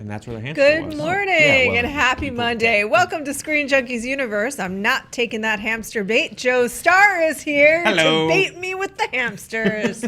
And that's where the hamster was. Good morning and happy Monday. Welcome to ScreenJunkies Universe. I'm not taking that hamster bait. Joe Starr is here to bait me with the hamsters.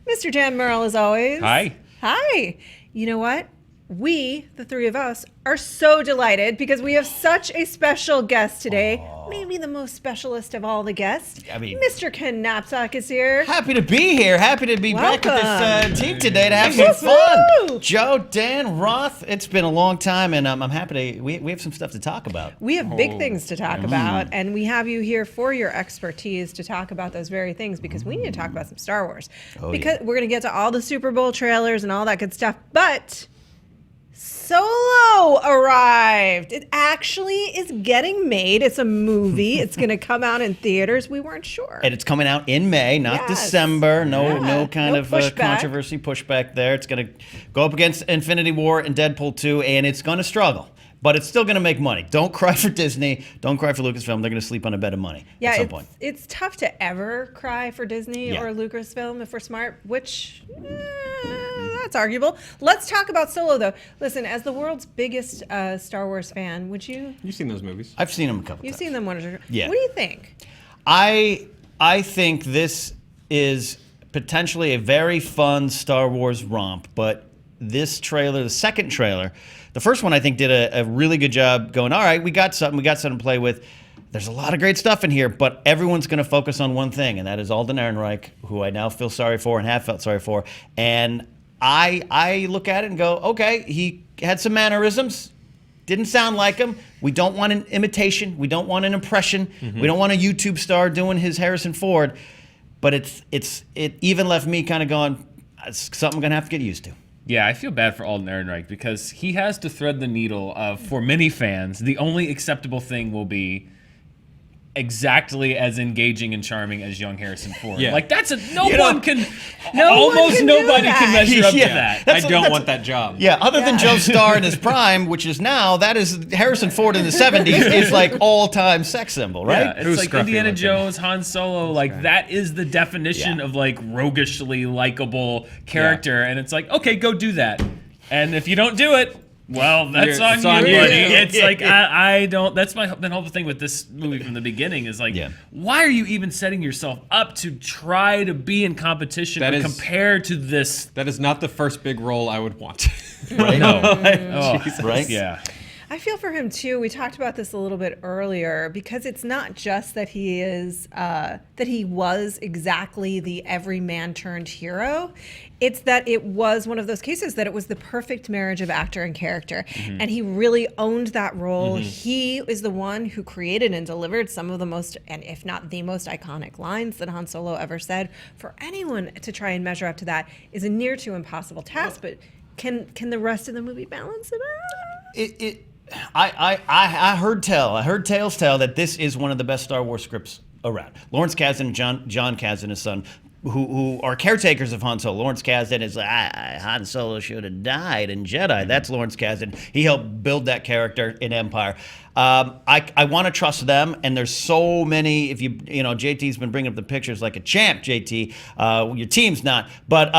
Mr. Dan Murrell, as always. Hi. Hi. You know what? We, the three of us, are so delighted because we have such a special guest today. Maybe the most specialist of all the guests. Mr. Ken Napzok is here. Happy to be here. Happy to be back with this team today to have some fun. Joe, Dan, Roth, it's been a long time, and I'm happy to. We have some stuff to talk about. We have big things to talk about, and we have you here for your expertise to talk about those very things because we need to talk about some Star Wars. We're going to get to all the Super Bowl trailers and all that good stuff, but Solo arrived. It actually is getting made. It's a movie. It's going to come out in theaters. We weren't sure. And it's coming out in May, not December. No kind of controversy, pushback there. It's going to go up against Infinity War and Deadpool 2, and it's going to struggle. But it's still going to make money. Don't cry for Disney. Don't cry for Lucasfilm. They're going to sleep on a bed of money at some point. It's tough to ever cry for Disney or Lucasfilm if we're smart, which that's arguable. Let's talk about Solo, though. Listen, as the world's biggest Star Wars fan, would you? You've seen those movies. I've seen them a couple times. You've seen them one or two. Yeah. What do you think? I think this is potentially a very fun Star Wars romp, but this trailer, the second trailer, the first one I think did a really good job going, all right, we got something to play with. There's a lot of great stuff in here, but everyone's going to focus on one thing, and that is Alden Ehrenreich, who I now feel sorry for and have felt sorry for. And I look at it and go, okay, he had some mannerisms, didn't sound like him. We don't want an imitation. We don't want an impression. We don't want a YouTube star doing his Harrison Ford. But it even left me kind of going, it's something I'm going to have to get used to. Yeah, I feel bad for Alden Ehrenreich because he has to thread the needle of, for many fans, the only acceptable thing will be exactly as engaging and charming as young Harrison Ford. Yeah. Like nobody can measure up to that. I don't want that job. Yeah, other than Joe Starr in his prime, which is now, that is Harrison Ford in the 70s is like all-time sex symbol, right? Yeah, it's like Indiana Jones, Han Solo, like that is the definition of like roguishly likable character, and it's like, okay, go do that. And if you don't do it, well, that's on you, buddy. It's like, I don't, that's the whole thing with this movie from the beginning is like, why are you even setting yourself up to try to be in competition or compare to this? That is not the first big role I would want. Right? Right? Yeah. I feel for him too. We talked about this a little bit earlier because it's not just that he is that he was exactly the everyman turned hero. It's that it was one of those cases that it was the perfect marriage of actor and character, and he really owned that role. He is the one who created and delivered some of the most, and if not the most iconic lines that Han Solo ever said. For anyone to try and measure up to that is a near to impossible task. But can the rest of the movie balance it out? I heard tales tell that this is one of the best Star Wars scripts around. Lawrence Kasdan and John Kasdan, his son, who are caretakers of Han Solo. Lawrence Kasdan is like, Han Solo should have died in Jedi. That's Lawrence Kasdan. He helped build that character in Empire. I want to trust them, and there's so many. If JT's been bringing up the pictures like a champ. JT, your team's not, but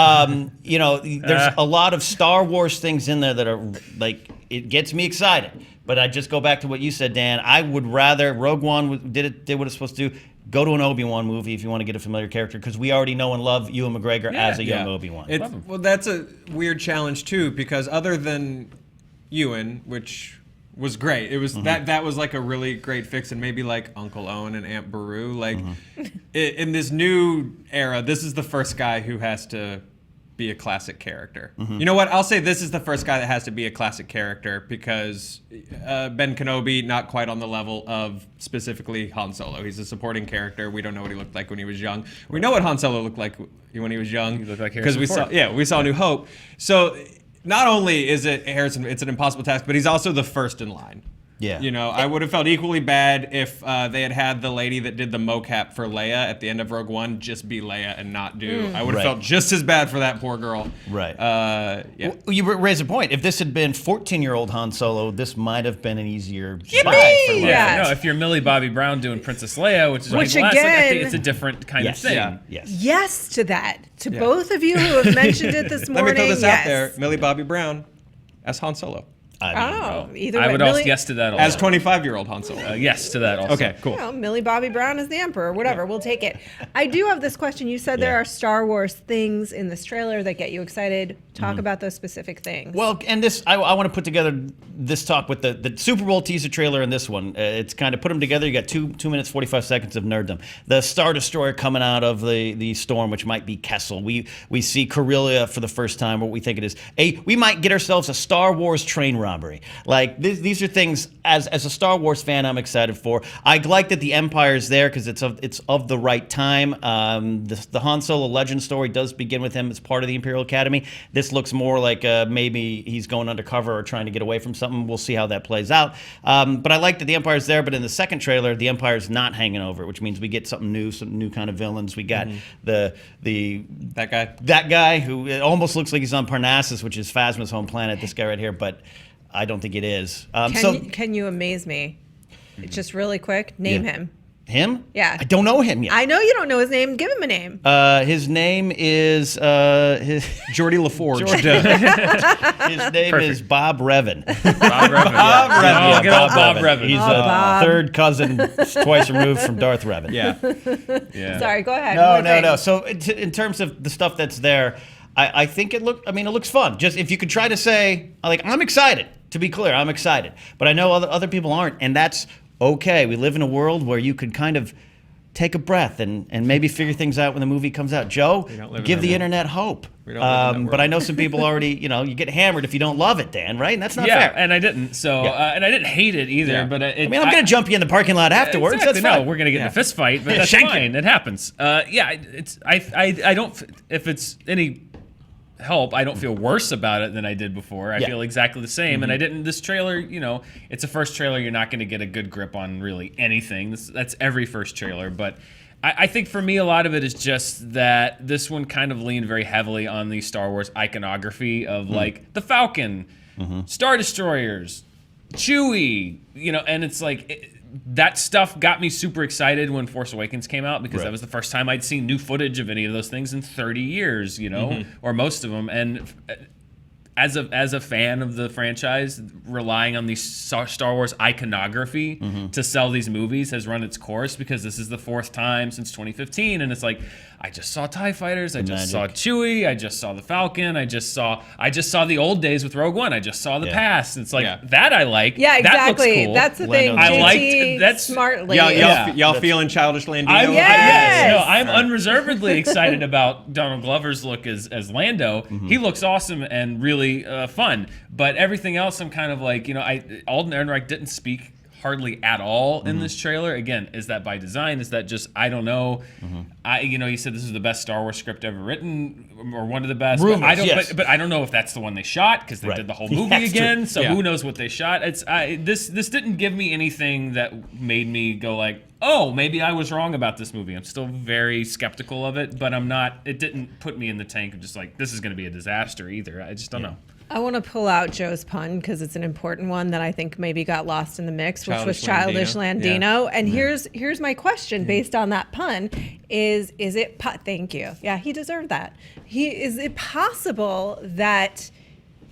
there's a lot of Star Wars things in there that are like, it gets me excited. But I just go back to what you said, Dan. I would rather Rogue One did what it's supposed to do. Go to an Obi-Wan movie if you want to get a familiar character, because we already know and love Ewan McGregor as a young Obi-Wan. Well, that's a weird challenge too, because other than Ewan, which was great, it was that was like a really great fix, and maybe like Uncle Owen and Aunt Beru, like in this new era, this is the first guy who has to be a classic character. You know what? I'll say this is the first guy that has to be a classic character because Ben Kenobi, not quite on the level of specifically Han Solo. He's a supporting character. We don't know what he looked like when he was young. We know what Han Solo looked like when he was young. He looked like Harrison Ford. We saw New Hope. So not only is it Harrison, it's an impossible task, but he's also the first in line. Yeah. You know, I would have felt equally bad if they had the lady that did the mocap for Leia at the end of Rogue One just be Leia and not do. I would have felt just as bad for that poor girl. Right. Yeah. Well, you raise a point. If this had been 14-year-old Han Solo, this might have been an easier Yippee! buy for Leia. Yeah. No, if you're Millie Bobby Brown doing Princess Leia, which is Which last, again, I think it's a different kind of thing. Yeah. Yes to that. To both of you who have mentioned it this morning. Let me throw this out there. Millie Bobby Brown as Han Solo. Either I way. would also yes to that also. As 25-year-old Han Solo. Yes to that also. Okay, cool. You know, Millie Bobby Brown is the Emperor, whatever. We'll take it. I do have this question. You said there are Star Wars things in this trailer that get you excited. Talk about those specific things. Well, and this, I want to put together this talk with the Super Bowl teaser trailer and this one. It's kind of put them together. You got 2 minutes, 45 seconds of nerddom. The Star Destroyer coming out of the storm, which might be Kessel. We see Corellia for the first time, what we think it is. We might get ourselves a Star Wars train robbery. Like, these are things, as a Star Wars fan, I'm excited for. I like that the Empire's there because it's of the right time. The Han Solo legend story does begin with him as part of the Imperial Academy. This looks more like maybe he's going undercover or trying to get away from something. We'll see how that plays out. But I like that the Empire's there, but in the second trailer, the Empire's not hanging over it, which means we get something new, some new kind of villains. We got that guy who it almost looks like he's on Parnassus, which is Phasma's home planet, this guy right here, but I don't think it is. Can you amaze me? Just really quick, name him. Him? Yeah. I don't know him yet. I know you don't know his name. Give him a name. His name is Geordie LaForge. His name is Bob Revan. Bob Revan. Yeah, Good old Bob Revan. He's a third cousin, twice removed from Darth Revan. Yeah. Sorry, go ahead. No. So in terms of the stuff that's there, I think it looks fun. Just if you could try to say, like, I'm excited. To be clear, I'm excited. But I know other people aren't, and that's okay. We live in a world where you could kind of take a breath and maybe figure things out when the movie comes out. Joe, give the internet hope. But I know some people already, you get hammered if you don't love it, Dan, right? And that's not fair. Yeah, and I didn't. So, and I didn't hate it either. Yeah. But I'm going to jump you in the parking lot afterwards. Exactly. That's fine. No, we're going to get in a fist fight, but that's Shank fine. It happens. I don't. If it's any help, I don't feel worse about it than I did before. I feel exactly the same, and I didn't. This trailer, it's a first trailer. You're not going to get a good grip on really anything. That's every first trailer, but I think for me, a lot of it is just that this one kind of leaned very heavily on the Star Wars iconography of like the Falcon, Star Destroyers, Chewie, and it's like that stuff got me super excited when Force Awakens came out because that was the first time I'd seen new footage of any of those things in 30 years, or most of them. And as a fan of the franchise, relying on the Star Wars iconography to sell these movies has run its course because this is the fourth time since 2015, and it's like I just saw TIE fighters, I just saw Chewie, I just saw the Falcon, I just saw the old days with Rogue One, I just saw the past. It's like that I like. Yeah, exactly. That looks cool. That's the thing. I liked that smartly. Y'all feeling childish Landino? I'm unreservedly excited about Donald Glover's look as Lando. He looks awesome and really fun. But everything else, I'm kind of like, Alden Ehrenreich didn't speak hardly at all in this trailer. Again, is that by design? Is that just, I don't know. You said this is the best Star Wars script ever written, or one of the best. Rumors, but I don't know if that's the one they shot because they did the whole movie again. True. So who knows what they shot? This didn't give me anything that made me go like, oh, maybe I was wrong about this movie. I'm still very skeptical of it, but I'm not. It didn't put me in the tank of just like this is going to be a disaster either. I just don't know. I want to pull out Joe's pun because it's an important one that I think maybe got lost in the mix, which was Childish Landino. Yeah. And here's my question based on that pun: Is it? Thank you. Yeah, he deserved that. Is it possible that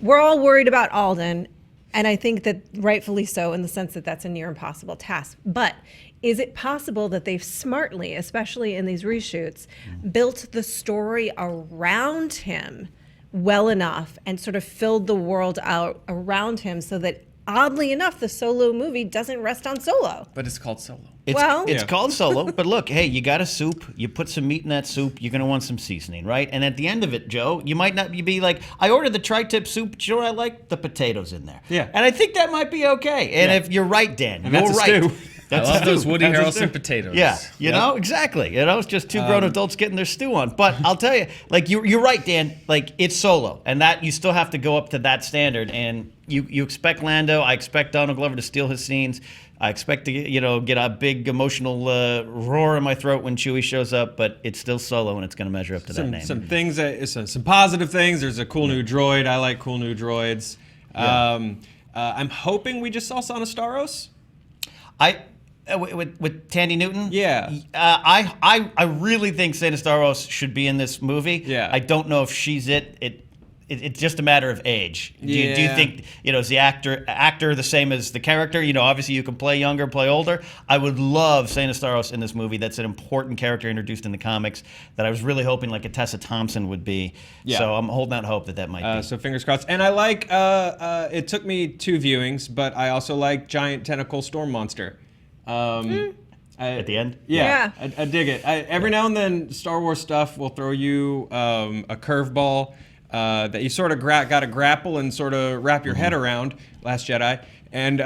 we're all worried about Alden, and I think that rightfully so, in the sense that that's a near impossible task, but is it possible that they've smartly, especially in these reshoots, built the story around him well enough and sort of filled the world out around him so that, oddly enough, the Solo movie doesn't rest on Solo? But it's called Solo. It's called Solo, but look, hey, you got a soup, you put some meat in that soup, you're going to want some seasoning, right? And at the end of it, Joe, you might not be like, I ordered the tri-tip soup, Joe, I like the potatoes in there. Yeah. And I think that might be okay. And if you're right, Dan, you're right. I love those Woody Harrelson potatoes. Yeah, you know, exactly. It's just two grown adults getting their stew on. But I'll tell you, like, you're right, Dan. Like, it's Solo, and that you still have to go up to that standard. And you expect Lando. I expect Donald Glover to steal his scenes. I expect to get a big emotional roar in my throat when Chewie shows up. But it's still Solo, and it's going to measure up to that name. Some positive things. There's a cool new droid. I like cool new droids. Yeah. I'm hoping we just saw Sana Starros. With Tandy Newton? Yeah. I really think Sana Starros should be in this movie. Yeah. I don't know if she's it. it's just a matter of age. Do you Yeah. think, is the actor the same as the character? Obviously you can play younger, play older. I would love Saint Staros in this movie. That's an important character introduced in the comics that I was really hoping like a Tessa Thompson would be. Yeah. So I'm holding out hope that might be. So fingers crossed. And I like, it took me 2 viewings, but I also like giant tentacle storm monster. At the end? Yeah. I dig it. Every now and then, Star Wars stuff will throw you a curveball that you sort of got to grapple and sort of wrap your head around. Last Jedi. And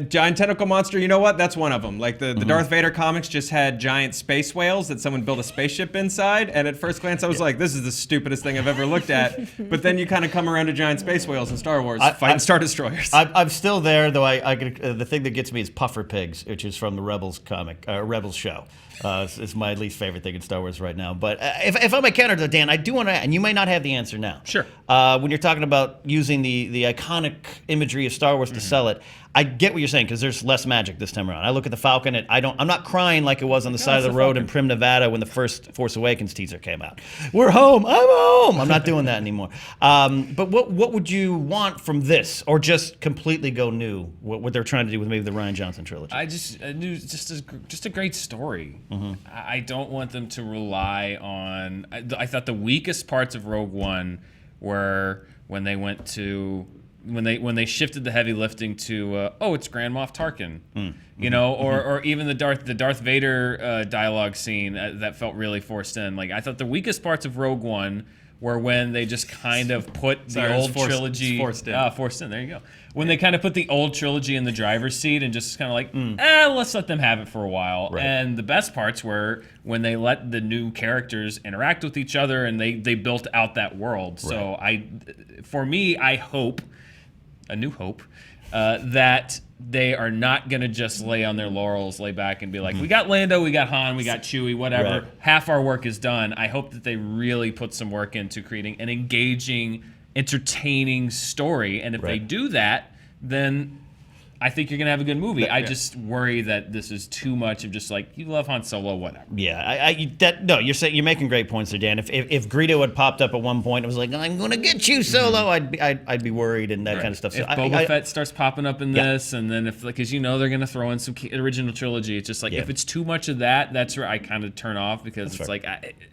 giant tentacle monster, you know what? That's one of them. Like the Darth Vader comics just had giant space whales that someone built a spaceship inside. And at first glance, I was like, this is the stupidest thing I've ever looked at. But then you kind of come around to giant space whales in Star Wars fighting Star Destroyers. I'm still there, though. The thing that gets me is puffer pigs, which is from the Rebels comic, Rebels show. It's my least favorite thing in Star Wars right now. But if I'm a counter, though, Dan, I do want to, and you may not have the answer now. Sure. When you're talking about using the iconic imagery of Star Wars to sell it, I get what you're saying because there's less magic this time around. I look at the Falcon, and I'm not crying like it was on the side of the road in Prim, Nevada when the first Force Awakens teaser came out. We're home. I'm home. I'm not doing that anymore. But what would you want from this, or just completely go new? What they're trying to do with maybe the Rian Johnson trilogy? I knew just a great story. I don't want them to rely on. I thought the weakest parts of Rogue One were when they went to. When they shifted the heavy lifting to it's Grand Moff Tarkin, or even the Darth Vader dialogue scene that felt really forced in. Like I thought the weakest parts of Rogue One were when they just kind of put the old trilogy forced in. There you go. When they kind of put the old trilogy in the driver's seat and just kind of like, let's let them have it for a while. Right. And the best parts were when they let the new characters interact with each other and they built out that world. Right. So I hope. A new hope, that they are not going to just lay on their laurels, lay back and be like, we got Lando, we got Han, we got Chewie, whatever. Right. Half our work is done. I hope that they really put some work into creating an engaging, entertaining story. And if they do that, then I think you're going to have a good movie. I just worry that this is too much of just like, you love Han Solo, whatever. Yeah, you're making great points there, Dan. If Greedo had popped up at one point, it was like, I'm going to get you, Solo. I'd be worried and that kind of stuff. If So Boba Fett starts popping up in this, and then because they're going to throw in some original trilogy, it's just like if it's too much of that, that's where I kind of turn off because it's like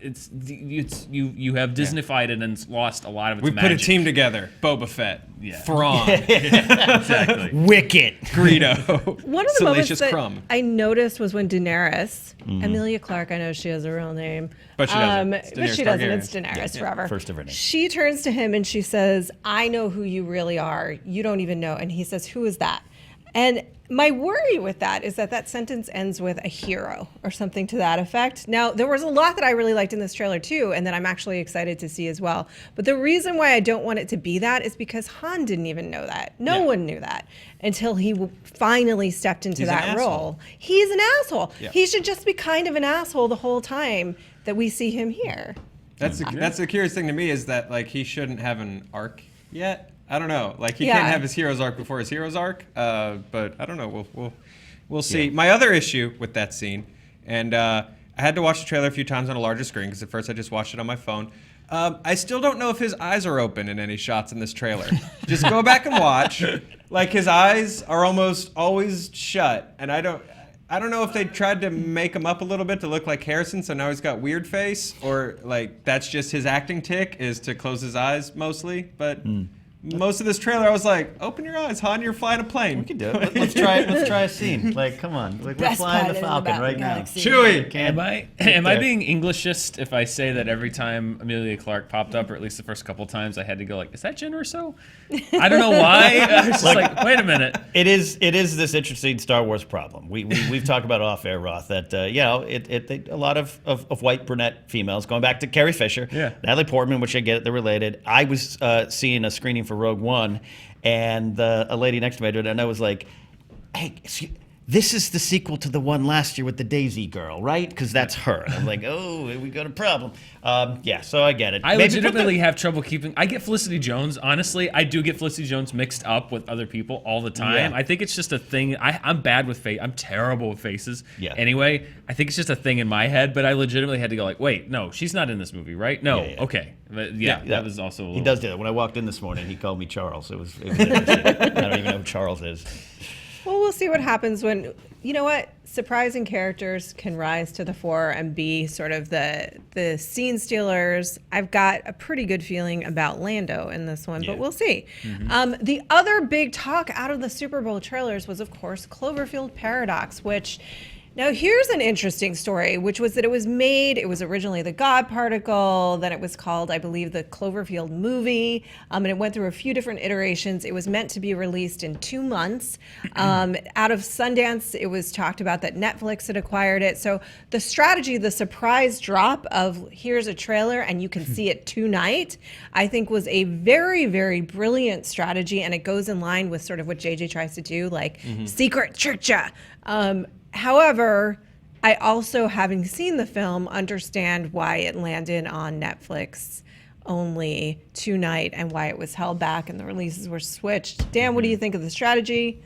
you have Disneyfied it and lost a lot of its We magic. put a team together. Boba Fett. Yeah. Thrawn. Exactly. Wicket. Greedo. One of the moments Salacious that Crumb. I noticed was when Daenerys, Emilia Clarke, I know she has a real name, But she doesn't. It's but she Daenerys doesn't. Targaryen. It's Daenerys forever. First of her name. She turns to him and she says, "I know who you really are. You don't even know." And he says, "Who is that?" And my worry with that is that sentence ends with a hero or something to that effect. Now, there was a lot that I really liked in this trailer too, and that I'm actually excited to see as well. But the reason why I don't want it to be that is because Han didn't even know that. No one knew that until he finally stepped into He's an that asshole. role. He's an asshole. Yeah. He should just be kind of an asshole the whole time that we see him here. That's the curious thing to me is that like he shouldn't have an arc yet. I don't know. Like he Yeah. can't have his hero's arc before his hero's arc. But I don't know. We'll see. Yeah. My other issue with that scene, and I had to watch the trailer a few times on a larger screen because at first I just watched it on my phone. I still don't know if his eyes are open in any shots in this trailer. Just go back and watch. Like his eyes are almost always shut, and I don't know if they tried to make him up a little bit to look like Harrison, so now he's got weird face, or like that's just his acting tick is to close his eyes mostly. But most of this trailer, I was like, "Open your eyes, Han! You're flying a plane." We can do it. Let's try it. Let's try a scene. Like, come on. Like, we're Best flying the pilot in the Falcon right now. galaxy. Chewie. Am I being Englishist if I say that every time Emilia Clarke popped up, or at least the first couple times, I had to go like, "Is that Jen Erso?" I don't know why. I was just like, wait a minute. It is this interesting Star Wars problem. We've talked about it off air, Roth, that a lot of white brunette females, going back to Carrie Fisher, Natalie Portman, which I get, they're related. I was seeing a screening for Rogue One, and a lady next to me, and I was like, "Hey, this is the sequel to the one last year with the Daisy girl, right? Because that's her. I'm like, oh, we got a problem. Yeah, so I get it. I legitimately have trouble keeping. I get Felicity Jones. Honestly, I do get Felicity Jones mixed up with other people all the time. Yeah. I think it's just a thing. I'm bad with face. I'm terrible with faces. Yeah. Anyway, I think it's just a thing in my head. But I legitimately had to go like, wait, no, she's not in this movie, right? No, Yeah. okay. But that was also. He does do that. When I walked in this morning, he called me Charles. It was interesting. I don't even know who Charles is. Well, we'll see what happens when, you know what, surprising characters can rise to the fore and be sort of the scene stealers. I've got a pretty good feeling about Lando in this one, but we'll see. The other big talk out of the Super Bowl trailers was, of course, Cloverfield Paradox, which... Now, here's an interesting story, which was that it was originally the God Particle, then it was called, I believe, the Cloverfield movie, and it went through a few different iterations. It was meant to be released in 2 months. Out of Sundance, it was talked about that Netflix had acquired it. So the strategy, the surprise drop of here's a trailer and you can see it tonight, I think was a very, very brilliant strategy, and it goes in line with sort of what JJ tries to do, like secret churcha. However, I also, having seen the film, understand why it landed on Netflix only tonight and why it was held back and the releases were switched. Dan, what do you think of the strategy?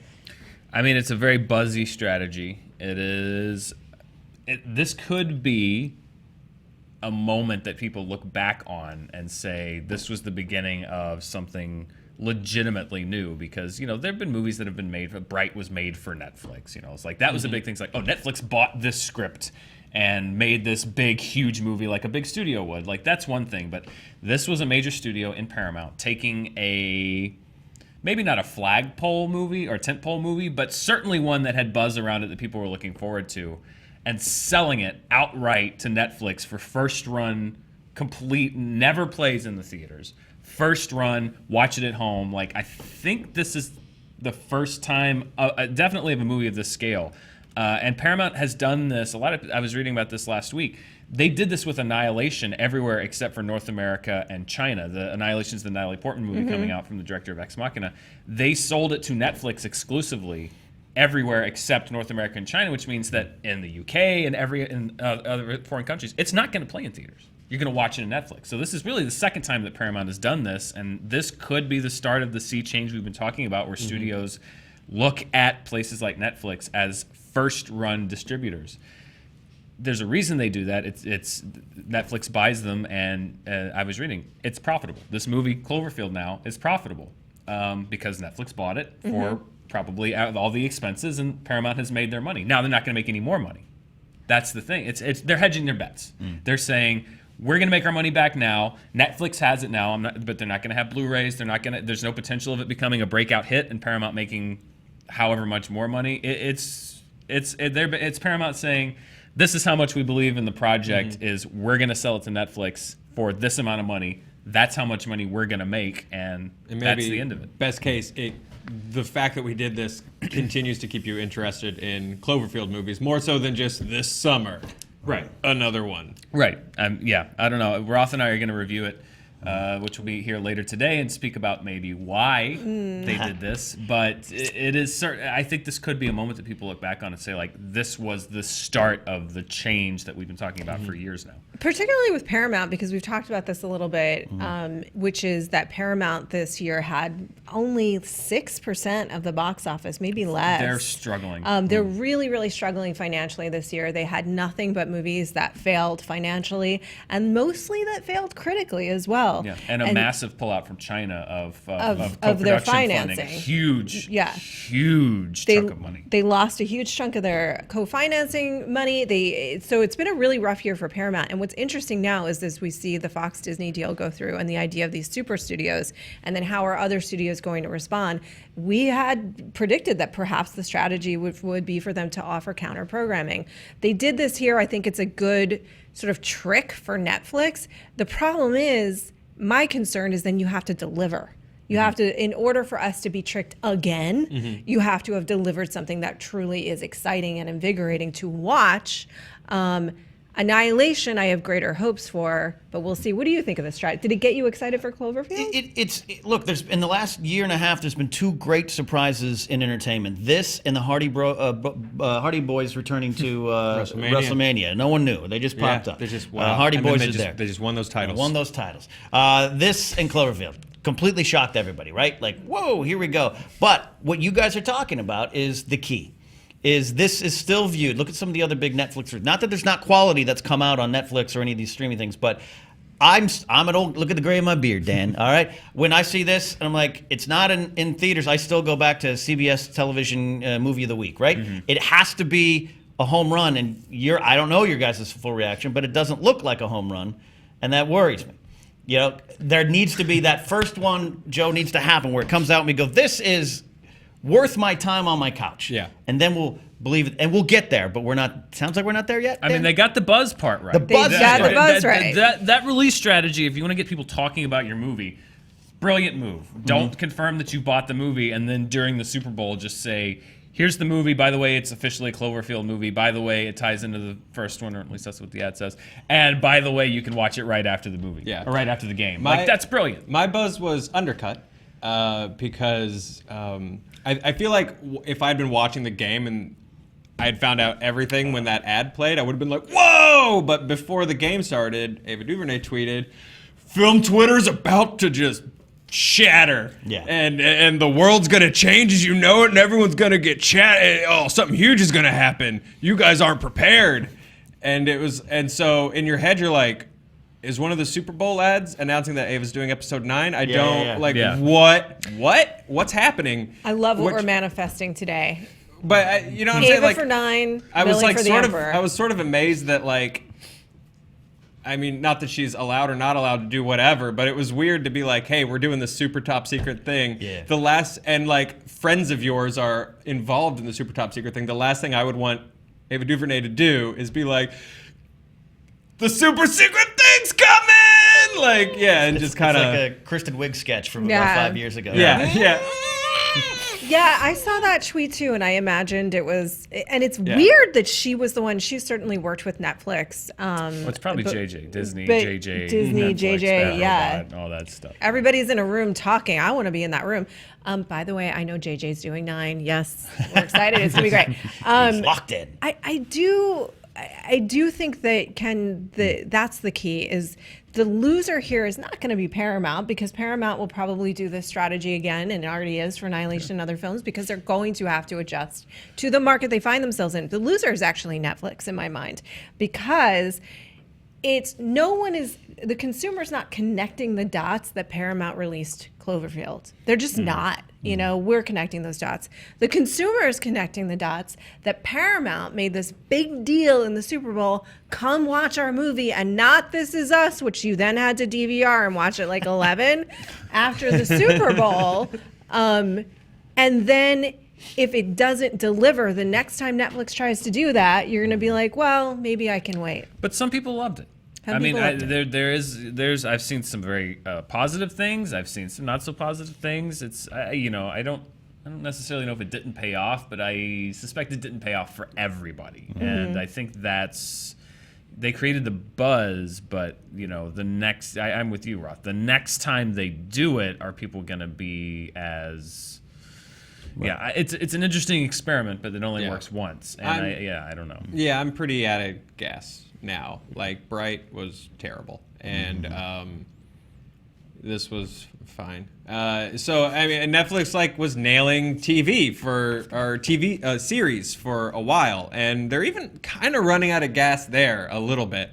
I mean, it's a very buzzy strategy. It is. This could be a moment that people look back on and say this was the beginning of something legitimately new, because there have been movies that have been made. Bright was made for Netflix. It's like that was a big thing. It's like, oh, Netflix bought this script and made this big, huge movie like a big studio would. Like, that's one thing, but this was a major studio in Paramount taking a maybe not a flagpole movie or tentpole movie, but certainly one that had buzz around it that people were looking forward to, and selling it outright to Netflix for first run, complete, never plays in the theaters. First run, watch it at home. Like, I think this is the first time, definitely of a movie of this scale. And Paramount has done this. I was reading about this last week. They did this with Annihilation everywhere except for North America and China. The Annihilation is the Natalie Portman movie coming out from the director of Ex Machina. They sold it to Netflix exclusively everywhere except North America and China, which means that in the UK and in other foreign countries, it's not going to play in theaters. You're going to watch it on Netflix. So this is really the second time that Paramount has done this, and this could be the start of the sea change we've been talking about, where studios look at places like Netflix as first-run distributors. There's a reason they do that. It's Netflix buys them, and I was reading, it's profitable. This movie, Cloverfield now, is profitable because Netflix bought it for probably all the expenses, and Paramount has made their money. Now they're not going to make any more money. That's the thing. They're hedging their bets. They're saying, we're going to make our money back now. Netflix has it now, but they're not going to have Blu-rays. There's no potential of it becoming a breakout hit and Paramount making however much more money. It's Paramount saying, this is how much we believe in the project. Is we're going to sell it to Netflix for this amount of money. That's how much money we're going to make, and that's the end of it. Best case, the fact that we did this continues to keep you interested in Cloverfield movies more so than just this summer. Right. Another one. Right. Yeah. I don't know. Roth and I are going to review it, which will be here later today, and speak about maybe why they did this. But it is certain. I think this could be a moment that people look back on and say, like, this was the start of the change that we've been talking about for years now. Particularly with Paramount, because we've talked about this a little bit, which is that Paramount this year had only 6% of the box office, maybe less. They're struggling. They're really, really struggling financially this year. They had nothing but movies that failed financially, and mostly that failed critically as well. Yeah, and a massive pullout from China of their co-production financing. funding. Huge chunk of money. They lost a huge chunk of their co-financing money. So it's been a really rough year for Paramount. And what's interesting now is as we see the Fox Disney deal go through and the idea of these super studios, and then how are other studios going to respond. We had predicted that perhaps the strategy would be for them to offer counter programming. They did this here. I think it's a good sort of trick for Netflix. The problem is, my concern is then you have to deliver. You have to, in order for us to be tricked again, you have to have delivered something that truly is exciting and invigorating to watch. Annihilation, I have greater hopes for, but we'll see. What do you think of this strike? Did it get you excited for Cloverfield? Look. There's in the last year and a half, there's been 2 great surprises in entertainment. This and the Hardy Boys returning to WrestleMania. No one knew; they just popped up. They just Hardy Boys is there. They just won those titles. This and Cloverfield completely shocked everybody, right? Like, whoa, here we go. But what you guys are talking about is the key. This is still viewed. Look at some of the other big Netflix. Not that there's not quality that's come out on Netflix or any of these streaming things, but I'm an old. Look at the gray in my beard, Dan. All right. When I see this, and I'm like, it's not in theaters. I still go back to CBS television movie of the week, right? Mm-hmm. It has to be a home run, and I don't know your guys' full reaction, but it doesn't look like a home run, and that worries me. You know, there needs to be that first one, Joe, needs to happen where it comes out and we go, this is worth my time on my couch. Yeah. And then we'll believe it. And we'll get there, but sounds like we're not there yet. I mean, they got the buzz part right. The buzz right. That release strategy, if you want to get people talking about your movie, brilliant move. Mm-hmm. Don't confirm that you bought the movie and then during the Super Bowl just say, here's the movie. By the way, it's officially a Cloverfield movie. By the way, it ties into the first one, or at least that's what the ad says. And by the way, you can watch it right after the movie. Yeah. Or right after the game. That's brilliant. My buzz was undercut because I feel like if I'd been watching the game and I had found out everything when that ad played, I would have been like, whoa! But before the game started, Ava DuVernay tweeted, film Twitter's about to just shatter. Yeah. And the world's gonna change as you know it, and everyone's gonna get something huge is gonna happen. You guys aren't prepared. And so in your head you're like, is one of the Super Bowl ads announcing that Ava's doing episode 9? What's happening? I love what we're manifesting today. But you know what I'm Ava saying? Like for 9, I was Millie like for the Emperor. I was sort of amazed that like, I mean, not that she's allowed or not allowed to do whatever, but it was weird to be like, hey, we're doing this super top secret thing. Yeah. And like friends of yours are involved in the super top secret thing. The last thing I would want Ava DuVernay to do is be like, the super secret thing's coming! Like, yeah, and just kind of like a Kristen Wiig sketch from about 5 years ago. Yeah. Yeah, I saw that tweet too, and I imagined it was. And it's weird that she was the one. She certainly worked with Netflix. Well, it's probably JJ, Disney, JJ, Netflix, yeah, Robot, all that stuff. Everybody's in a room talking. I want to be in that room. By the way, I know JJ's doing 9. Yes, we're excited. It's gonna be great. He's locked in. I do think that that's the key is the loser here is not going to be Paramount because Paramount will probably do this strategy again and it already is for Annihilation and other films because they're going to have to adjust to the market they find themselves in. The loser is actually Netflix in my mind because the consumer's not connecting the dots that Paramount released Cloverfield. They're just not. You know, we're connecting those dots. The consumer is connecting the dots that Paramount made this big deal in the Super Bowl. Come watch our movie and not This Is Us, which you then had to DVR and watch at like 11 after the Super Bowl. And then if it doesn't deliver, the next time Netflix tries to do that, you're going to be like, well, maybe I can wait. But some people loved it. I've seen some very positive things. I've seen some not so positive things. I don't necessarily know if it didn't pay off, but I suspect it didn't pay off for everybody. Mm-hmm. And I think they created the buzz, but I'm with you, Roth. The next time they do it, are people going to be as? Right. Yeah, it's an interesting experiment, but it only works once. And I don't know. Yeah, I'm pretty out of gas now. Like Bright was terrible, and this was fine. So I mean, Netflix was nailing TV series for a while, and they're even kind of running out of gas there a little bit.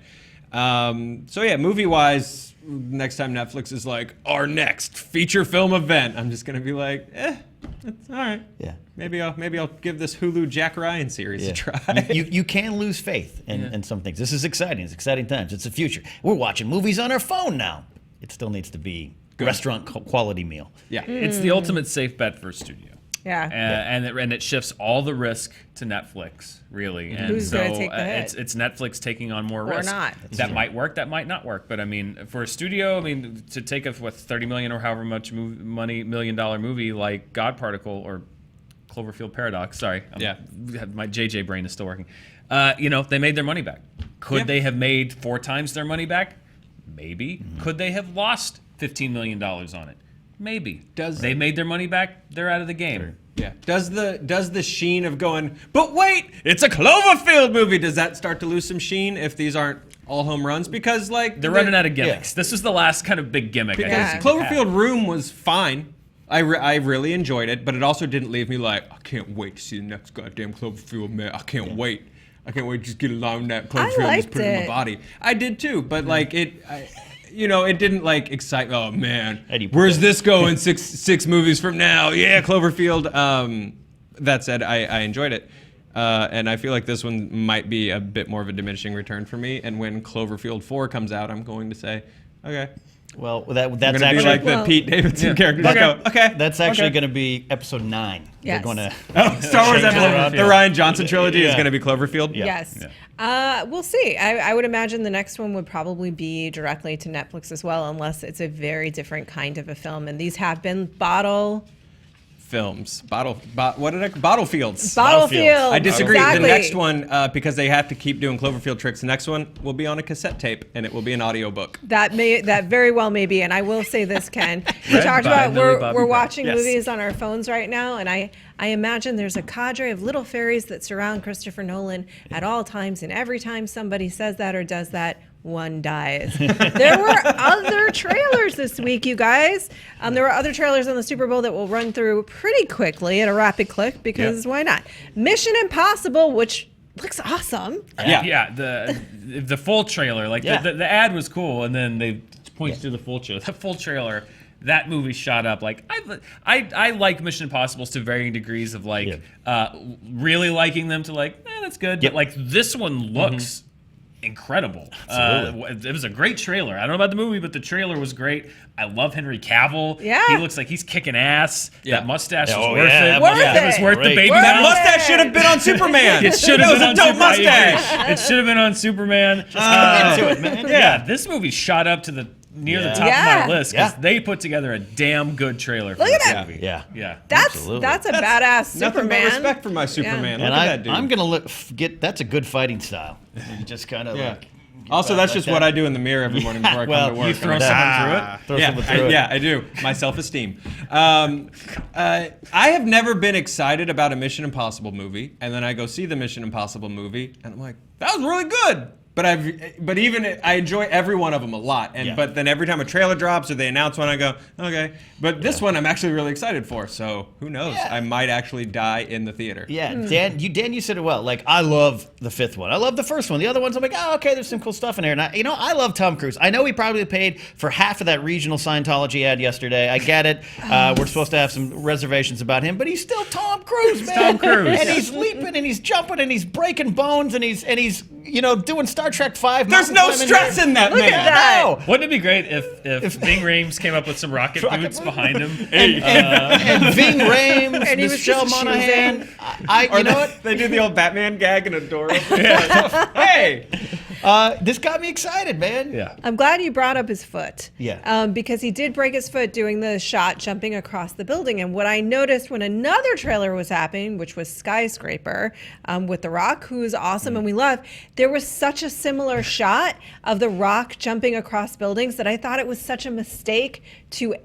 So yeah, movie wise, next time Netflix is like our next feature film event, I'm just gonna be like, that's all right. Yeah. Maybe I'll give this Hulu Jack Ryan series a try. You can lose faith in some things. This is exciting. It's exciting times. It's the future. We're watching movies on our phone now. It still needs to be restaurant quality meal. Yeah. It's the ultimate safe bet for a studio. Yeah. And it shifts all the risk to Netflix, really. And who's going to take the hit? It's Netflix taking on more risk. Or not. That might work, that might not work. But I mean, for a studio, to take a $30 million or however much $1 million movie like God Particle or Cloverfield Paradox, sorry. My JJ brain is still working. they made their money back. Could Yep. they have made 4 times their money back? Maybe. Could they have lost $15 million on it? Maybe. They made their money back? They're out of the game. Yeah. Does the sheen of going, but wait, it's a Cloverfield movie, does that start to lose some sheen if these aren't all home runs? Because like They're running out of gimmicks. This was the last kind of big gimmick. Because Yeah. Cloverfield Room was fine. I really enjoyed it, but it also didn't leave me like, I can't wait to see the next goddamn Cloverfield, man. I can't wait. I can't wait to just get along with that Cloverfield and just put it in my it. body. I did too, but like it didn't like excite. Oh man, Eddie where's this going? six movies from now? Yeah, Cloverfield. That said, I enjoyed it, and I feel like this one might be a bit more of a diminishing return for me. And when Cloverfield 4 comes out, I'm going to say, okay, Well, I'm that's gonna be actually like the Pete Davidson character. Just go, okay, that's actually okay. going to be episode 9. Yes. They're going to Star Wars change it around. the Rian Johnson trilogy is Yeah. going to be Cloverfield. Yeah. Yes. We'll see. I would imagine the next one would probably be directly to Netflix as well, unless it's a very different kind of a film. And these have been Films, Battlefields. Battlefield. I disagree. Exactly. The next one, because they have to keep doing Cloverfield tricks, the next one will be on a cassette tape and it will be an audiobook. That very well may be. And I will say this, Ken. We Read talked by about Millie, we're Bobbie, watching Yes. movies on our phones right now, and I imagine there's a cadre of little fairies that surround Christopher Nolan at all times, and every time somebody says that or does that, one dies. There were other trailers this week, you guys. There were other trailers on the Super Bowl that we'll run through pretty quickly at a rapid click because why not? Mission Impossible, which looks awesome. Yeah, the full trailer, like Yeah. the ad was cool, and then they pointed to the full trailer. The full trailer, that movie shot up. Like I like Mission Impossibles to varying degrees of like really liking them to like that's good, Yep. but like this one looks incredible. Absolutely. It was a great trailer. I don't know about the movie, but the trailer was great. I love Henry Cavill. Yeah. He looks like he's kicking ass. Yeah. That mustache Oh, was worth yeah, it. that mustache. It was worth the Great. baby Worth That mouth. it. mustache should have been on Superman. It should That have was been a on dope Super- I agree. mustache. It should have been on Superman. into it, man. Yeah, this movie shot up to the near the top Yeah. of my list because Yeah. they put together a damn good trailer for Look at this that. movie. Yeah. Yeah. Absolutely. That's a badass Nothing Superman. but respect for my Superman. And Look at that dude. I'm going to get that's a good fighting style. You just kind of Yeah. like Also, that's like just that. what I do in the mirror every morning before I Well, come to work. You throw I'm someone like, through it? throw yeah, someone through it. yeah, I do. My self-esteem. I have never been excited about a Mission Impossible movie, and then I go see the Mission Impossible movie, and I'm like, that was really good. But I enjoy every one of them a lot. And Yeah. but then every time a trailer drops or they announce one, I go, okay. But this one I'm actually really excited for. So who knows? Yeah. I might actually die in the theater. Yeah, Dan, you said it well. Like, I love the fifth one. I love the first one. The other ones, I'm like, oh, okay, there's some cool stuff in there. And I love Tom Cruise. I know he probably paid for half of that regional Scientology ad yesterday. I get it. We're supposed to have some reservations about him, but he's still Tom Cruise, man. Tom Cruise. And he's leaping and he's jumping and he's breaking bones and he's doing Star Trek 5. There's no stress in that, man. at that. No. Wouldn't it be great if Ving Rhames came up with some rocket boots behind him? And Ving Rhames, And he was Michelle just Monaghan. choosing. You know what? They do the old Batman gag and a door opens. Hey! This got me excited, man. Yeah. I'm glad you brought up his foot. Yeah. Because he did break his foot doing the shot jumping across the building. And what I noticed when another trailer was happening, which was Skyscraper with The Rock, who is awesome and we love, there was such a similar shot of The Rock jumping across buildings that I thought it was such a mistake to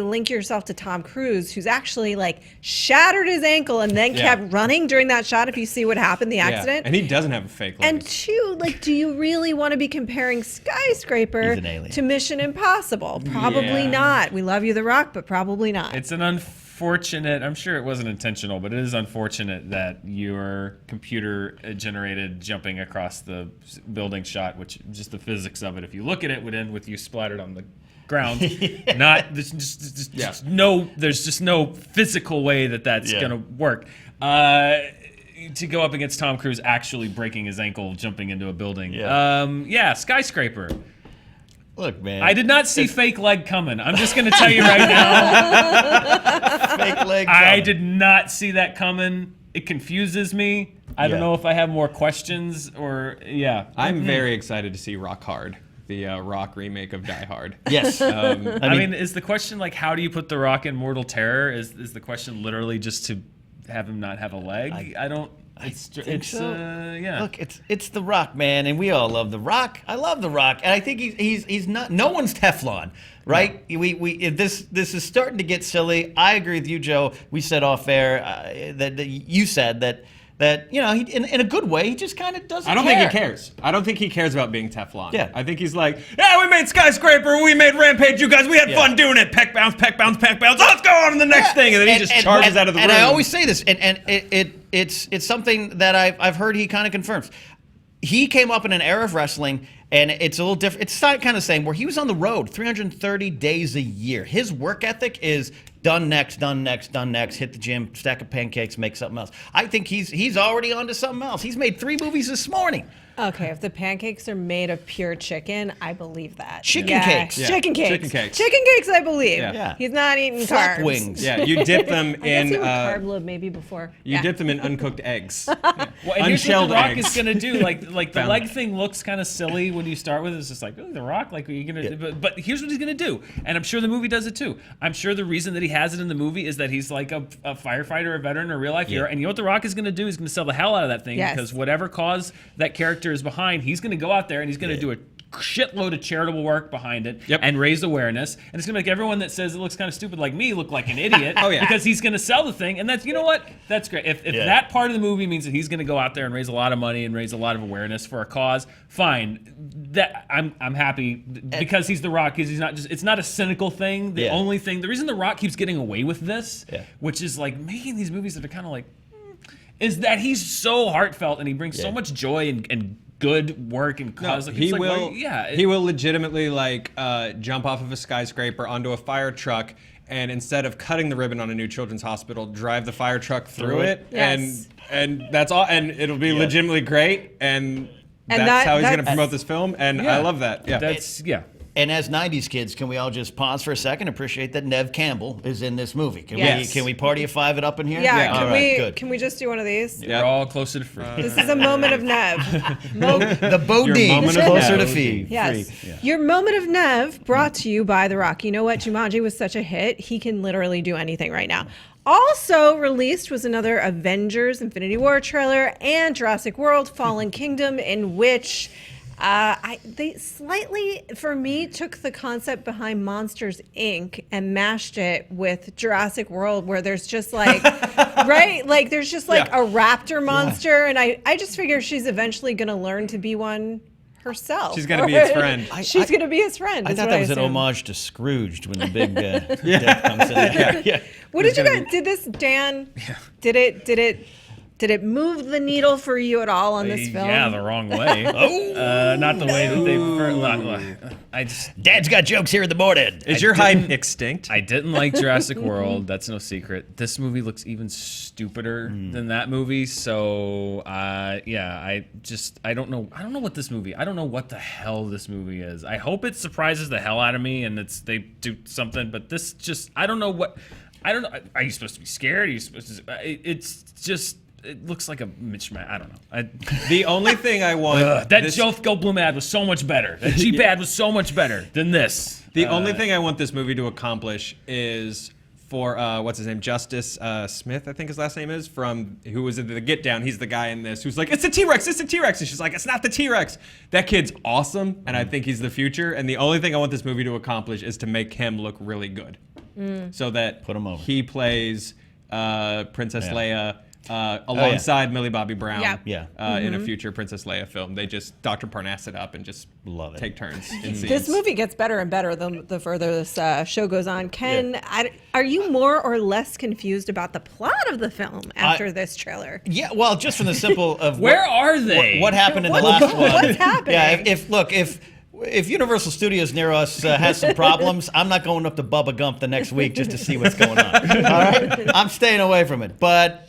link yourself to Tom Cruise, who's actually like shattered his ankle and then kept running during that shot. If you see what happened, the accident. And he doesn't have a fake leg. And two, like, do you really want to be comparing Skyscraper He's an alien. to Mission Impossible? Probably Yeah. not. We love you, The Rock, but probably not. It's an unfortunate, I'm sure it wasn't intentional, but it is unfortunate that your computer generated jumping across the building shot, which just the physics of it, if you look at it, would end with you splattered on the ground. There's just no physical way that's Yeah. going to work. To go up against Tom Cruise actually breaking his ankle jumping into a building. Yeah. Skyscraper. Look, man. I did not see fake leg coming. I'm just going to tell you right now. fake leg. I coming. did not see that coming. It confuses me. I don't Yeah. know if I have more questions or I'm very excited to see Rock Hard, the Rock remake of Die Hard. Yes. I mean, is the question like how do you put The Rock in Mortal Terror? Is the question literally just to have him not have a leg? I don't. Yeah. Look, it's The Rock, man, and we all love The Rock. I love The Rock, and I think he's not. No one's Teflon, right? We this is starting to get silly. I agree with you, Joe. We said off air that you said that you know, he, in a good way, he just kind of doesn't. I don't care. think he cares. I don't think he cares about being Teflon. Yeah. I think he's like, yeah, we made Skyscraper, we made Rampage, you guys, we had fun doing it. Peck bounce, peck bounce, peck bounce. Let's go on to the next thing, and then he just charges out of the room. And I always say this, and it's something that I've heard he kind of confirms. He came up in an era of wrestling, and it's a little different. It's kind of the same, where he was on the road 330 days a year. His work ethic is done next, hit the gym, stack of pancakes, make something else. I think he's already on to something else. He's made 3 movies this morning. Okay, if the pancakes are made of pure chicken, I believe that. Chicken cakes. Yeah. Chicken cakes. Chicken cakes. Chicken cakes, I believe. Yeah. He's not eating Flap carbs. wings. Yeah, you dip them I guess in. he would carb load maybe before. You dip them in uncooked eggs. Well, and here's what Unshelled The Rock eggs. is gonna do. Like the Found leg it. thing looks kind of silly when you start with it. It's just like, oh, The Rock, like, are you gonna? But here's what he's gonna do, and I'm sure the movie does it too. I'm sure the reason that he has it in the movie is that he's like a firefighter, a veteran, a real life hero. And you know what The Rock is gonna do? He's gonna sell the hell out of that thing, Yes. because whatever cause that character is behind, he's gonna go out there and he's gonna do a shitload of charitable work behind it and raise awareness, and it's gonna make everyone that says it looks kind of stupid like me look like an idiot. Because he's gonna sell the thing, and that's, you know what, that's great. If that part of the movie means that he's gonna go out there and raise a lot of money and raise a lot of awareness for a cause, fine. That I'm happy, because he's The Rock. Because he's not just, it's not a cynical thing. The only thing, the reason The Rock keeps getting away with this, which is like making these movies that are kind of like, is that he's so heartfelt and he brings so much joy and good work and cause. He will legitimately like jump off of a skyscraper onto a fire truck, and instead of cutting the ribbon on a new children's hospital, drive the fire truck through it, Yes. and that's all, and it'll be legitimately great, and that's how he's going to promote this film, and I love that. Yeah, That's And as 90s kids, can we all just pause for a second and appreciate that Nev Campbell is in this movie? Can we party a 5 it up in here? Yeah, All right, good. can we just do one of these? we're all closer to free. This is a moment of Nev. The Bodine moment is of closer Nev. to fee. Yes. Free. Your moment of Nev brought to you by The Rock. You know what? Jumanji was such a hit. He can literally do anything right now. Also released was another Avengers Infinity War trailer and Jurassic World Fallen Kingdom, in which they slightly, for me, took the concept behind Monsters, Inc. and mashed it with Jurassic World, where there's just like, right? Like there's just like a raptor monster. And I just figure she's eventually going to learn to be one herself. She's going to be his friend. She's going to be his friend. I is thought what that was an assume. homage to Scrooged when the big death comes in there. What did you guys, did this, Dan, did it move the needle for you at all on this film? Yeah, the wrong way. Not the way that they. Dad's got jokes here in the morning. Is your hype extinct? I didn't like Jurassic World. That's no secret. This movie looks even stupider than that movie. So I don't know. I don't know what this movie. I don't know what the hell this movie is. I hope it surprises the hell out of me and they do something. But this just, I don't know what. I don't know. Are you supposed to be scared? Are you supposed to? It's just. It looks like a mismatch. I don't know. The only thing I want That Jeff Goldblum ad was so much better. That Jeep ad was so much better than this. The only thing I want this movie to accomplish is for what's his name, Justice Smith, I think his last name is, from who was in the Get Down. He's the guy in this who's like, it's a T-Rex, it's a T-Rex, and she's like, it's not the T-Rex. That kid's awesome, and I think he's the future. And the only thing I want this movie to accomplish is to make him look really good, so that Put him over. he plays Princess Leia. Alongside Millie Bobby Brown in a future Princess Leia film. They just Dr. Parnass it up and just Love it. take turns in scenes. This movie gets better and better the further this show goes on. Ken, are you more or less confused about the plot of the film after this trailer? Yeah, well, just from the simple of Where are they? What happened in the last one? What's happening? Yeah, if Universal Studios near us has some problems, I'm not going up to Bubba Gump the next week just to see what's going on. All right, I'm staying away from it, but.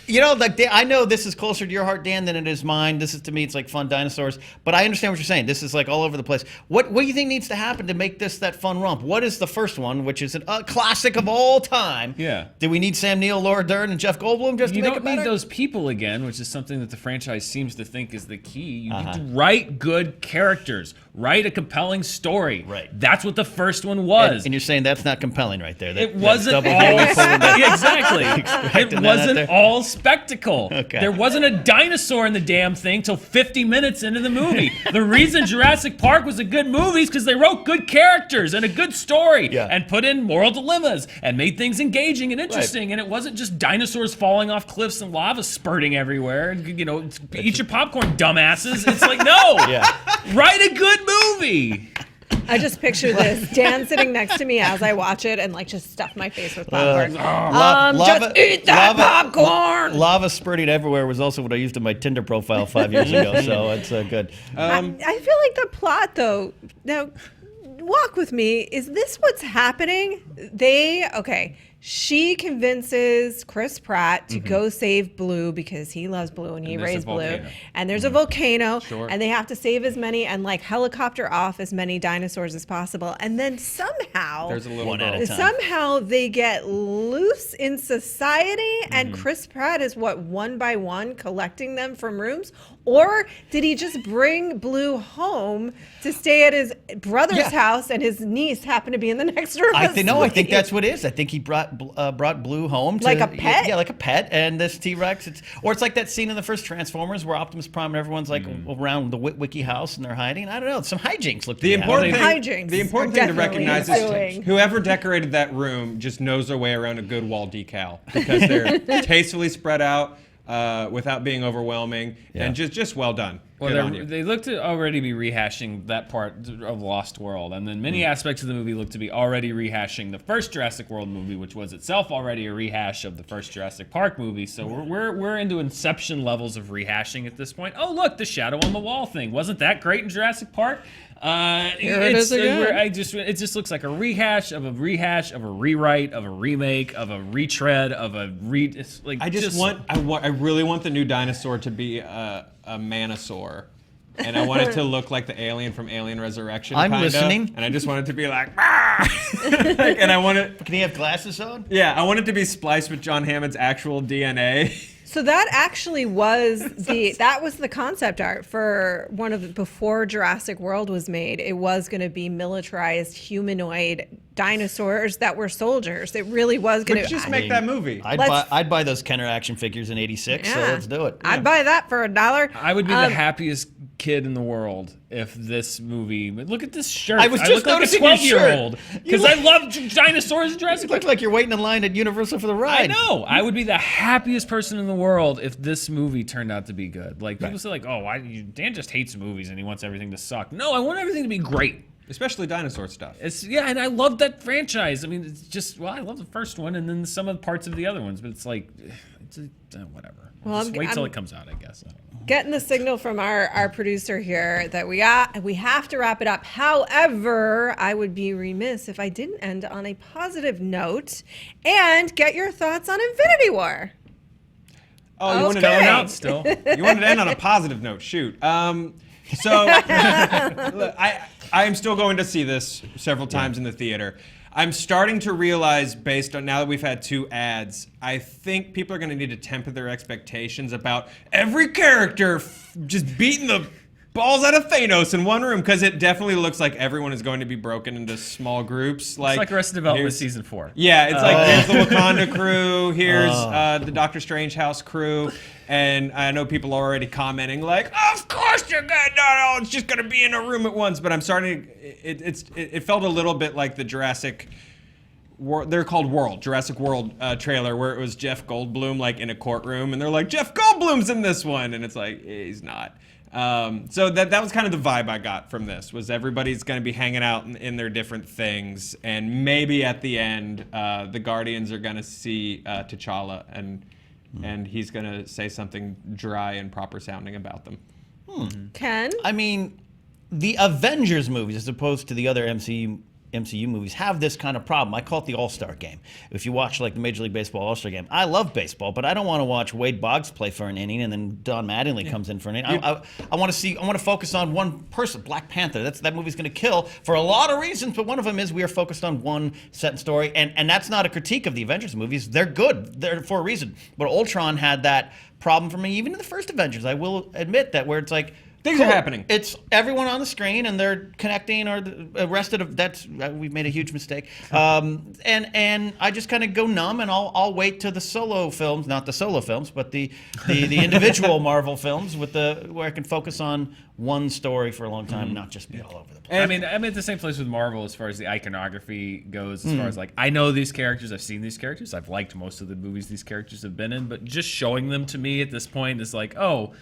You know, like I know this is closer to your heart, Dan, than it is mine. This is, to me, it's like fun dinosaurs. But I understand what you're saying. This is like all over the place. What do you think needs to happen to make this that fun romp? What is the first one, which is a classic of all time? Yeah. Do we need Sam Neill, Laura Dern, and Jeff Goldblum just You to make don't it better? need those people again, which is something that the franchise seems to think is the key. You need to write good characters, write a compelling story. Right. That's what the first one was. And you're saying that's not compelling right there. It wasn't all. double Yeah, exactly. It that out wasn't there. all spectacle. Okay. There wasn't a dinosaur in the damn thing till 50 minutes into the movie. The reason Jurassic Park was a good movie is because they wrote good characters and a good story and put in moral dilemmas and made things engaging and interesting. And it wasn't just dinosaurs falling off cliffs and lava spurting everywhere. And, you know, eat your popcorn, dumbasses. It's like, no, write a good movie. I just picture this, Dan sitting next to me as I watch it and like just stuff my face with popcorn. Just eat that popcorn! Lava spurting everywhere was also what I used in my Tinder profile 5 years ago, so it's good. I feel like the plot, though, now, walk with me. Is this what's happening? She convinces Chris Pratt to go save Blue because he loves Blue and he raised Blue. And there's a volcano, and they have to save as many and like helicopter off as many dinosaurs as possible. And then somehow, There's a little One at a time. somehow they get loose in society, and Chris Pratt is one by one collecting them from rooms. Or did he just bring Blue home to stay at his brother's house, and his niece happened to be in the next room? I think that's what it is. I think he brought Blue home to, like a pet. Yeah, like a pet. And this T-Rex, or it's like that scene in the first Transformers where Optimus Prime and everyone's like around the Witwicky house and they're hiding. I don't know. Some hijinks look. The important Hijinks thing are to definitely recognize ensuing. is whoever decorated that room just knows their way around a good wall decal because they're tastefully spread out without being overwhelming and just well done. Good on you. They look to already be rehashing that part of Lost World, and then many aspects of the movie look to be already rehashing the first Jurassic World movie, which was itself already a rehash of the first Jurassic Park movie. So we're into Inception levels of rehashing at this point. Oh, look, the shadow on the wall thing. Wasn't that great in Jurassic Park? Here it is again. It just looks like a rehash of a rewrite of a remake of a retread of a it's like I really want the new dinosaur to be a manosaur. And I want it to look like the alien from Alien Resurrection. I'm listening. And I just want it to be like, and I want it. Can he have glasses on? Yeah, I want it to be spliced with John Hammond's actual DNA. So that actually was the concept art for before Jurassic World was made. It was going to be militarized humanoid dinosaurs that were soldiers. It really was going to just make that movie. I'd buy those Kenner action figures in '86. So let's do it. I'd buy that for $1. I would be the happiest kid in the world if this movie. Look at this shirt. I was just look like a noticing your shirt. 12-year-old because I love dinosaurs and Jurassic You Park. look like you're waiting in line at Universal for the ride. I know. I would be the happiest person in the world if this movie turned out to be good. Like people say, like, "Oh, Dan just hates movies and he wants everything to suck." No, I want everything to be great. Especially dinosaur stuff. And I love that franchise. I mean, it's just I love the first one and then some of the parts of the other ones, but it's like, whatever. Well, just wait till it comes out, I guess. I don't know. Getting the signal from our producer here that we have to wrap it up. However, I would be remiss if I didn't end on a positive note and get your thoughts on Infinity War. Oh, you wanted to end out still? You wanted to end on a positive note. Shoot. So look, I am still going to see this several times in the theater. I'm starting to realize, based on now that we've had 2 ads, I think people are going to need to temper their expectations about every character just beating the balls out of Thanos in one room, because it definitely looks like everyone is going to be broken into small groups. It's like Arrested Development season 4. Yeah, it's like here's the Wakanda crew, here's the Doctor Strange house crew, and I know people are already commenting like, "Of course you're gonna, no, it's just gonna be in a room at once." But I'm starting. It felt a little bit like the Jurassic. They're called Jurassic World trailer, where it was Jeff Goldblum like in a courtroom, and they're like, "Jeff Goldblum's in this one," and it's like, he's not. So that was kind of the vibe I got from this, was everybody's going to be hanging out in their different things, and maybe at the end, the Guardians are going to see T'Challa, and he's going to say something dry and proper sounding about them. Ken? I mean, the Avengers movies, as opposed to the other MCU movies, have this kind of problem. I call it the All-Star game. If you watch like the Major League Baseball All-Star game, I love baseball, but I don't want to watch Wade Boggs play for an inning and then Don Mattingly comes in for an inning. I want to focus on one person, Black Panther. That movie's going to kill for a lot of reasons, but one of them is we are focused on one set and story, and that's not a critique of the Avengers movies. They're good. They're for a reason. But Ultron had that problem for me, even in the first Avengers. I will admit that, where it's like, Things are happening. It's everyone on the screen, and they're connecting, or the rest of that's we've made a huge mistake. And I just kind of go numb, and I'll wait to the solo films, not the solo films, but the individual Marvel films where I can focus on one story for a long time, not just be all over the place. I mean, I'm at the same place with Marvel as far as the iconography goes. As far as like, I know these characters, I've seen these characters, I've liked most of the movies these characters have been in, but just showing them to me at this point is like, oh,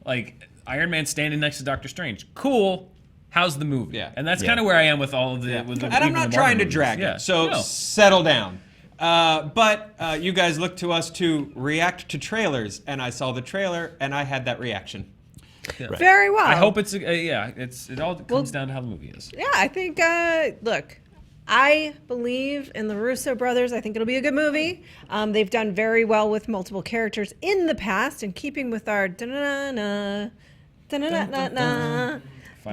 like Iron Man standing next to Doctor Strange, cool. How's the movie? Yeah. And that's kind of where I am with all of the. With the And I'm not trying to drag it, so settle down. But you guys look to us to react to trailers, and I saw the trailer, and I had that reaction. Right. Very well. I hope it's it all comes down to how the movie is. Yeah, I think look, I believe in the Russo brothers. I think it'll be a good movie. They've done very well with multiple characters in the past, in keeping with our da-na-na-na, da-na-na-na-na,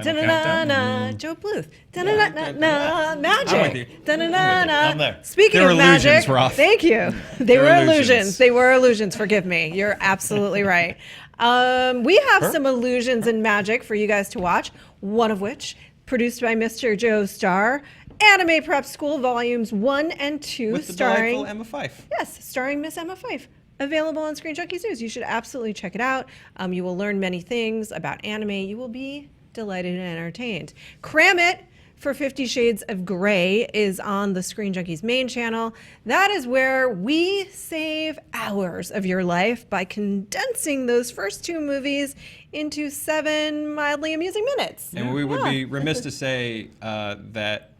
da-na-na-na, Joe Bluth, da-na-na-na-na, magic, da-na-na-na. I'm there. Speaking They're of magic, illusions, Roth. thank you. They were They're illusions. illusions. They were illusions. Forgive me. You're absolutely right. We have some illusions and magic for you guys to watch. One of which, produced by Mr. Joe Starr, Anime Prep School Volumes 1 and 2, With the starring delightful Emma Fyfe. Yes, starring Miss Emma Fyfe. Available on ScreenJunkies News. You should absolutely check it out. You will learn many things about anime. You will be delighted and entertained. Cram It for 50 Shades of Grey is on the ScreenJunkies main channel. That is where we save hours of your life by condensing those first 2 movies into 7 mildly amusing minutes. And we would be remiss to say that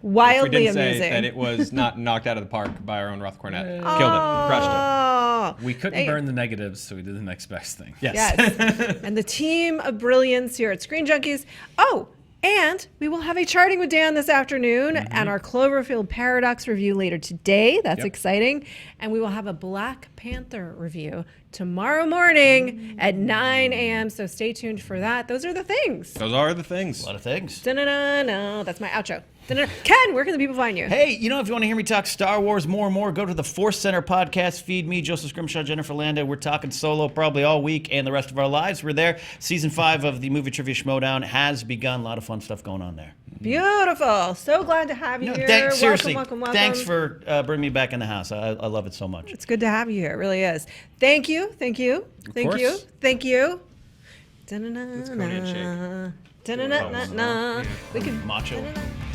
Wildly if we didn't amusing. say that it was not knocked out of the park by our own Roth Cornet. Killed it. Crushed Oh, We couldn't burn the negatives, so we did the next best thing. Yes. and the team of brilliance here at Screen Junkies. Oh, and we will have a charting with Dan this afternoon and our Cloverfield Paradox review later today. That's exciting. And we will have a Black Panther review tomorrow morning at 9 a.m. So stay tuned for that. Those are the things. Those are the things. A lot of things. Da-na-na-na. That's my outro. Da-na-na. Ken, where can the people find you? Hey, if you want to hear me talk Star Wars more and more, go to the Force Center podcast. Feed me, Joseph Scrimshaw, Jennifer Landa. We're talking Solo probably all week and the rest of our lives. We're there. Season 5 of the Movie Trivia Schmodown has begun. A lot of fun stuff going on there. Beautiful. So glad to have you here. Seriously, welcome. thanks for bringing me back in the house. I love it so much. It's good to have you here. It really is. Thank you. Thank you. Thank you. course. Thank you. It's Cognac shake. Da-na-na-na. Da-na-na-na-na. We can Macho. da-na-na.